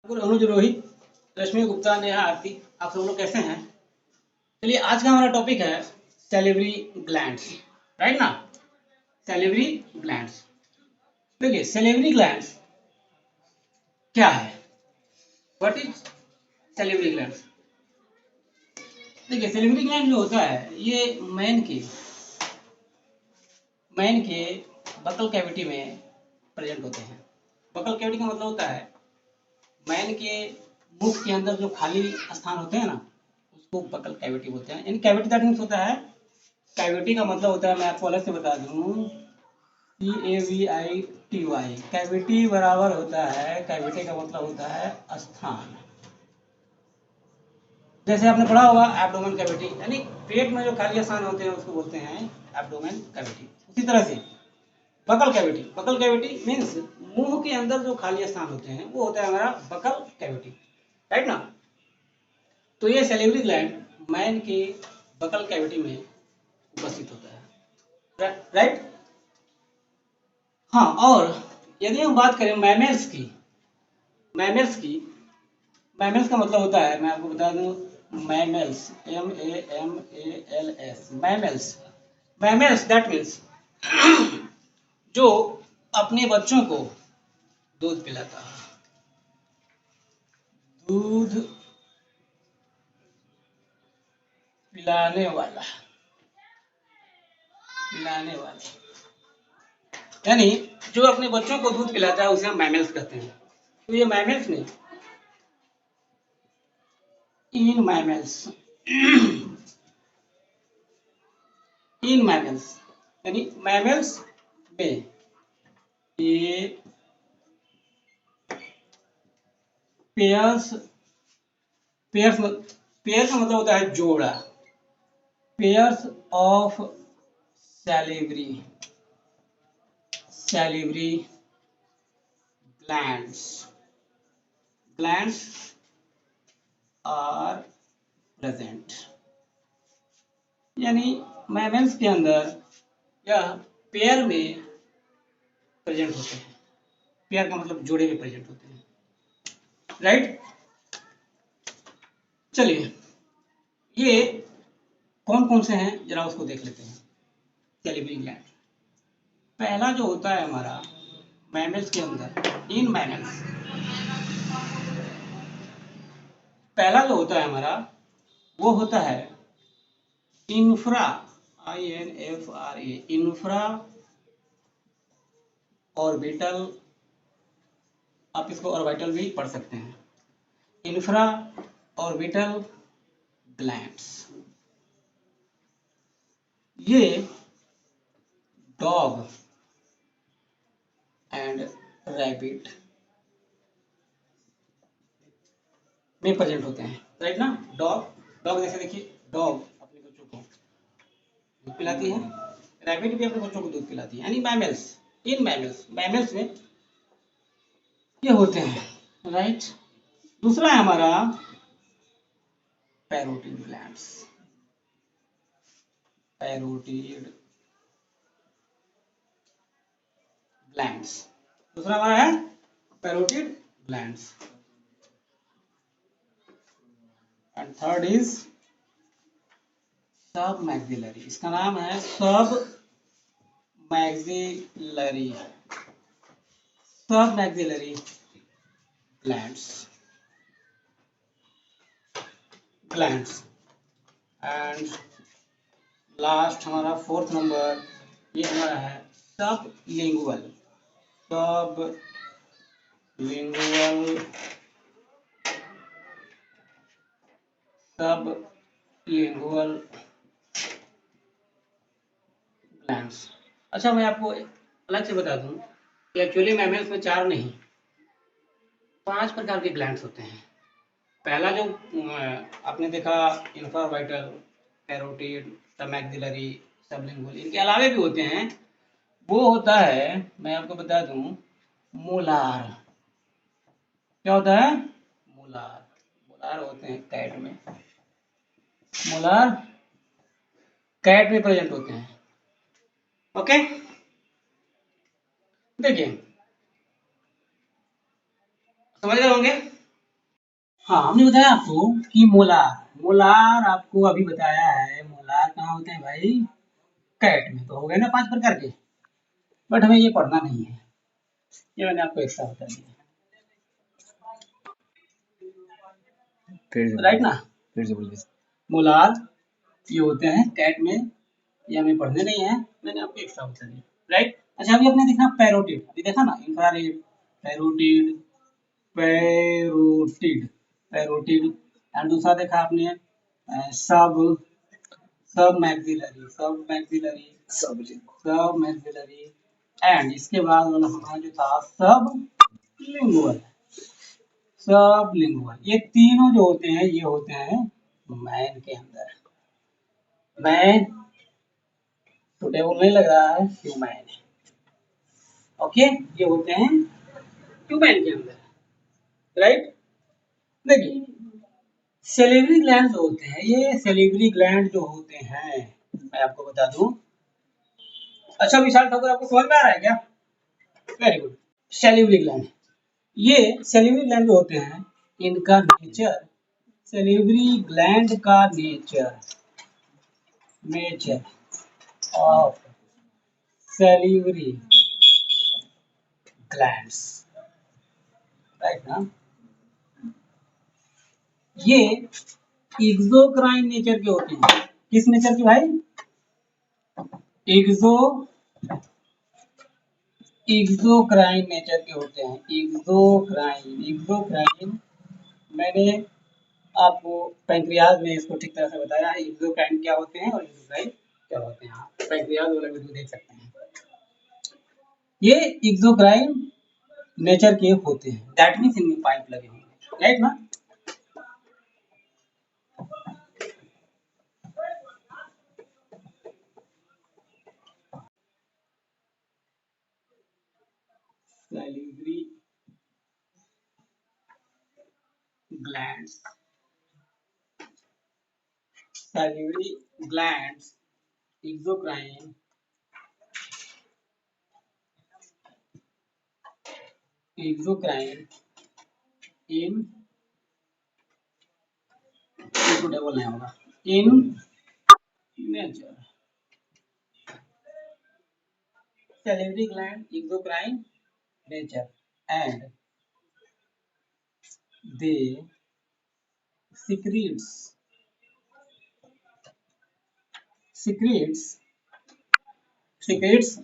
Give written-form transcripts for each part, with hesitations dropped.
अनुज रोहित, रश्मि गुप्ता, नेहा आरती, आप सब लोग कैसे हैं? चलिए, आज का हमारा टॉपिक है सैलिवरी ग्लैंड्स। राइट ना? Salivary glands. देखिए, सैलिवरी ग्लैंड्स क्या है? What is salivary glands? देखिए, सैलिवरी ग्लैंड जो होता है ये मैन के बकल कैविटी में प्रेजेंट होते हैं। बकल कैविटी का मतलब होता है मैन के मुख के अंदर जो खाली स्थान होते हैं ना, उसको बकल कैविटी बोलते हैं। यानी कैविटी दैट मीन्स होता है, कैविटी का मतलब होता है, मैं आपको अलग से बता दूं, CAVITY। कैविटी बराबर होता है, कैविटी का मतलब होता है स्थान। जैसे आपने पढ़ा होगा एब्डोमेन कैविटी, यानी पेट में जो खाली स्थान होते हैं उसको बोलते हैं एब्डोमेन कैविटी। उसी तरह से बकल कैविटी मीन्स मुंह के अंदर जो खाली स्थान होते हैं वो होता है हमारा बकल कैविटी। राइट ना? तो ये सैलिवरी ग्लैंड मैन के बकल कैविटी में उपस्थित होता है। राइट? हाँ, और यदि हम बात करें मैमल्स की मैमल्स का मतलब होता है, मैं आपको बता दूं, mammals, MAMALS, mammals that means जो अपने बच्चों को दूध पिलाता है। दूध पिलाने वाला यानी जो अपने बच्चों को दूध पिलाता है उसे हम मैमल्स कहते हैं। तो ये मैमल्स में इन मैमल्स यानी मैमल्स में ये पेयर्स पेयर्स पेयर का मतलब होता है जोड़ा। Pairs of salivary glands are present। यानी मैमल्स के अंदर यह पेयर में प्रेजेंट होते हैं। पेयर का मतलब जोड़े में प्रेजेंट होते हैं। राइट? चलिए, ये कौन कौन से हैं जरा उसको देख लेते हैं। सैलिवरी ग्लैंड पहला जो होता है हमारा मैमल्स के अंदर, इन मैमल्स पहला जो होता है हमारा वो होता है इंफ्रा, INFRA, इंफ्रा ऑर्बिटल। आप इसको ऑर्बिटल भी पढ़ सकते हैं। इंफ्रा ऑर्बिटल ग्लैंड्स, ये डॉग एंड रैबिट में प्रेजेंट होते हैं। राइट ना? डॉग जैसे देखिए, डॉग अपने बच्चों को दूध पिलाती है, रैबिट भी अपने बच्चों को दूध पिलाती है। यानी मैमल्स में ये होते हैं। राइट? दूसरा है हमारा पैरोटिड ग्लैंड्स। दूसरा हमारा है parotid glands. And third is सब मैक्सिलरी। इसका नाम है सब मैक्सिलरी ग्लैंड्स। एंड लास्ट हमारा फोर्थ नंबर, ये हमारा है सब लिंगुअल ग्लैंड्स। अच्छा, मैं आपको अलग से बता दूं कि एक्चुअली मैमल्स में 4 नहीं 5 प्रकार के ग्लैंड्स होते हैं। पहला जो आपने देखा, इंफ्राऑर्बिटल, पैरोटिड, सबमैक्सिलरी, सबलिंगुअल, इनके अलावे भी होते हैं। वो होता है, मैं आपको बता दूं, मोलार। क्या होता है? मोलार होते हैं कैट में। मोलार कैट में प्रेजेंट होते हैं। ओके, देखिए, समझ गए होंगे। हाँ, हमने बताया आपको कि मोलार मोलार आपको अभी बताया है। मोलार कहाँ होते हैं भाई? कैट में। तो हो गए ना 5 प्रकार के। बट हमें ये पढ़ना नहीं है, ये मैंने आपको एक्स्ट्रा बता दिया। राइट ना? फिर से बोलिए। मोलार ये होते हैं कैट में, ये हमें पढ़ने नहीं है, मैंने आपको एक्स्ट्रा बता दिया। राइट। अच्छा, अभी अपने देखना पैरोटिड, अभी देखा ना infrared, parotid, parotid, parotid. And दूसरा देखा आपने सब सब मैक्सिलरी, सब मैक्सिलरी, सब मैक्सिलरी। एंड इसके बाद वाला हमारा जो था सब लिंगुअल, सब लिंगुअल। ये तीनों जो होते हैं ये होते हैं मैन के अंदर। मैन सुटेबल नहीं लग रहा है, ह्यूमन है। ओके, ये होते हैं ह्यूमन के अंदर। राइट। देखिए सेलिवरी ग्लैंड जो होते हैं, ये सेलिवरी ग्लैंड जो होते हैं मैं आपको बता दूं। अच्छा विशाल ठाकुर, आपको समझ में आ रहा है क्या? Very good. सेलिवरी ग्लैंड, ये सेलिवरी ग्लैंड जो होते हैं इनका नेचर, सेलिवरी ग्लैंड का nature, nature of salivary glands, right ना, ये एक्सोक्राइन नेचर के होते हैं। किस नेचर के भाई? एक्सो एक्सोक्राइन नेचर के होते हैं। एक्सोक्राइन, एक्सोक्राइन मैंने आपको पैंक्रियाज में इसको ठीक तरह से बताया है, एक्सोक्राइन क्या होते हैं और एक्सोक्राइन क्या होते हैं। आप पैंक्रियाज वाला वीडियो देख सकते हैं। ये एक्सोक्राइन नेचर के होते हैं, दैट मीन्स इनमें पाइप लगे होंगे। राइट ना? Salivary glands, salivary glands, exocrine, exocrine इन सुटेबल नहीं होगा, in nature, salivary gland, exocrine nature, and they secretes secretes secretes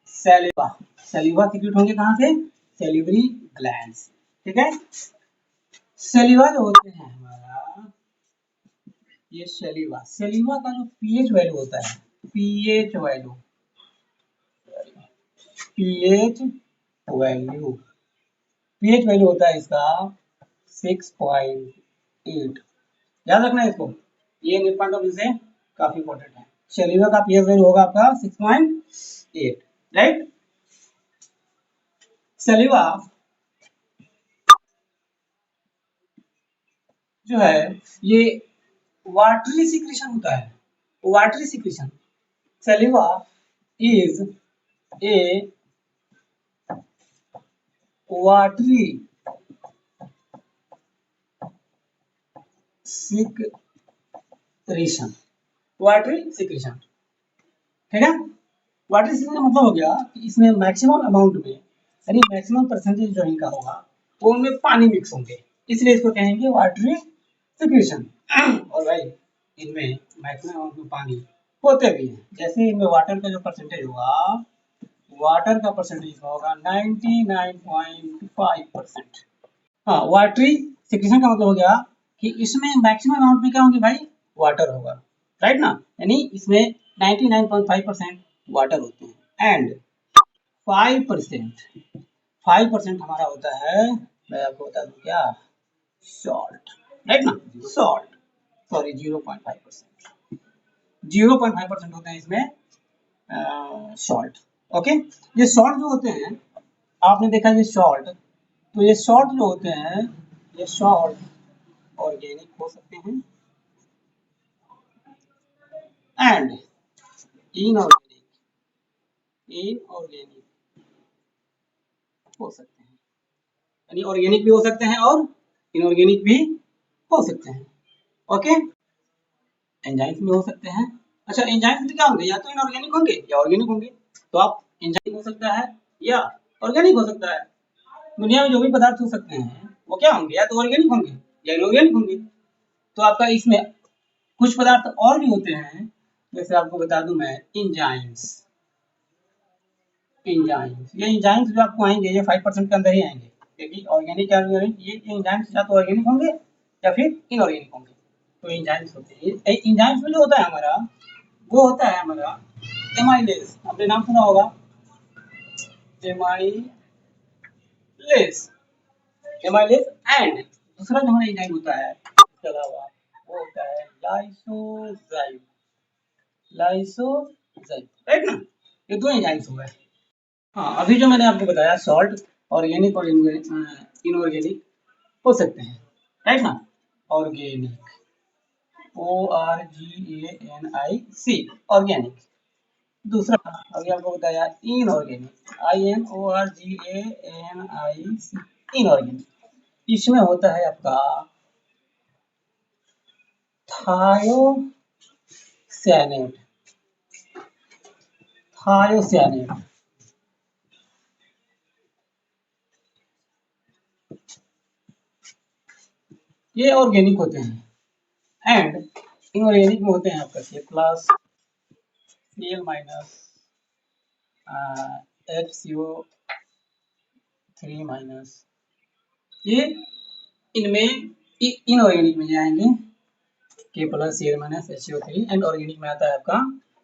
saliva, saliva secrete होंगे कहाँ से? salivary glands। ठीक है। saliva जो होते हैं हमारा, ये saliva, saliva का जो pH वैल्यू होता है, pH value, pH value, pH value होता है इसका 6.8। याद रखना है इसको, ये न्यूज पॉइंट ऑफ व्यू से काफी इंपॉर्टेंट है। सैलिवा का पीएच वैल्यू होगा आपका 6.8। राइट। सैलिवा जो है ये वाटरी सिक्रीशन होता है, watery secretion. Saliva is a watery secretion, watery secretion. ठीक है। वाटरी सिक्रीशन मतलब हो गया कि इसमें मैक्सिमम अमाउंट में, यानी मैक्सिमम परसेंटेज जो इनका होगा वो उनमें पानी मिक्स होंगे, इसलिए इसको कहेंगे वाटरी सिक्रीशन। और भाई इनमें मैक्सिमम अमाउंट में पानी होते भी हैं, जैसे इनमें वाटर का जो परसेंटेज होगा, वाटर का परसेंटेज होगा 99.5%। हाँ, वाटरी सिक्रीशन का मतलब हो गया कि इसमें मैक्सिमम अमाउंट में क्या होंगे भाई? वाटर होगा। राइट ना? यानी इसमें 99.5% वाटर होते हैं एंड 5% हमारा होता है, मैं आपको बता दूं क्या, सॉल्ट। राइट ना? सॉल्ट, सॉरी 0.5%, 0.5% होते हैं इसमें सॉल्ट। ओके। ये सॉल्ट जो होते हैं, आपने देखा ये सॉल्ट, तो ये सॉल्ट जो होते हैं, ये सॉल्ट ऑर्गेनिक हो सकते हैं एंड इनऑर्गेनिक, इनऑर्गेनिक हो सकते हैं, यानी ऑर्गेनिक भी हो सकते हैं और इनऑर्गेनिक भी हो सकते हैं। ओके, एंजाइम्स भी हो सकते हैं। अच्छा, एंजाइम्स क्या होंगे? या तो इनऑर्गेनिक होंगे या ऑर्गेनिक होंगे। तो आप एंजाइम हो सकता है या ऑर्गेनिक हो सकता है। दुनिया में जो भी पदार्थ हो सकते हैं वो क्या होंगे? या तो ऑर्गेनिक होंगे या इनऑर्गेनिक होंगे। तो आपका इसमें कुछ पदार्थ और भी होते हैं, जैसे आपको बता दूं मैं, एंजाइम्स। एंजाइम्स, ये एंजाइम्स जो आपको आएंगे ये 5% के अंदर ही आएंगे, क्योंकि ऑर्गेनिक या ये एंजाइम्स या तो ऑर्गेनिक होंगे या फिर इनऑर्गेनिक होंगे। तो एंजाइम्स होते हैं। एंजाइम्स में जो होता है हमारा, वो होता है हमारा एमाइलेज। आपने नाम सुना होगा, एमाइलेज। एमाइलेज एंड दूसरा जो हमारा एंजाइम होता है इसके अलावा, वो होता है लाइसोजाइम। लाइसोजाइम, राइट ना? ये दो एंजाइम्स हो गए। हाँ, अभी जो मैंने आपको बताया सॉल्ट, ऑर्गेनिक और इनऑर्गेनिक हो सकते हैं, राइट ना? Organic, ORGANIC, organic. दूसरा अभी आपको बताया इनऑर्गेनिक, INORGANIC, इनऑर्गेनिक। इसमें होता है आपका थायोसानेट। थायोसानेट, ये ऑर्गेनिक होते हैं। एंड इनऑर्गेनिक में होते हैं आपका plus Cl minus HCO3 minus. ये इनमें इनऑर्गेनिक में जाएंगे K plus Cl minus HCO3, and organic में आता है आपका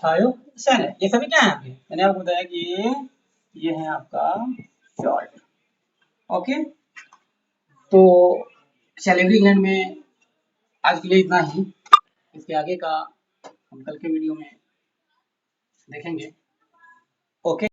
थायोसानेट। ये सभी क्या है आपके? मैंने आपको बताया कि ये है आपका सॉल्ट। ओके, तो सैलिवरी ग्लैंड में आज के लिए इतना ही। इसके आगे का हम कल के वीडियो में देखेंगे। ओके।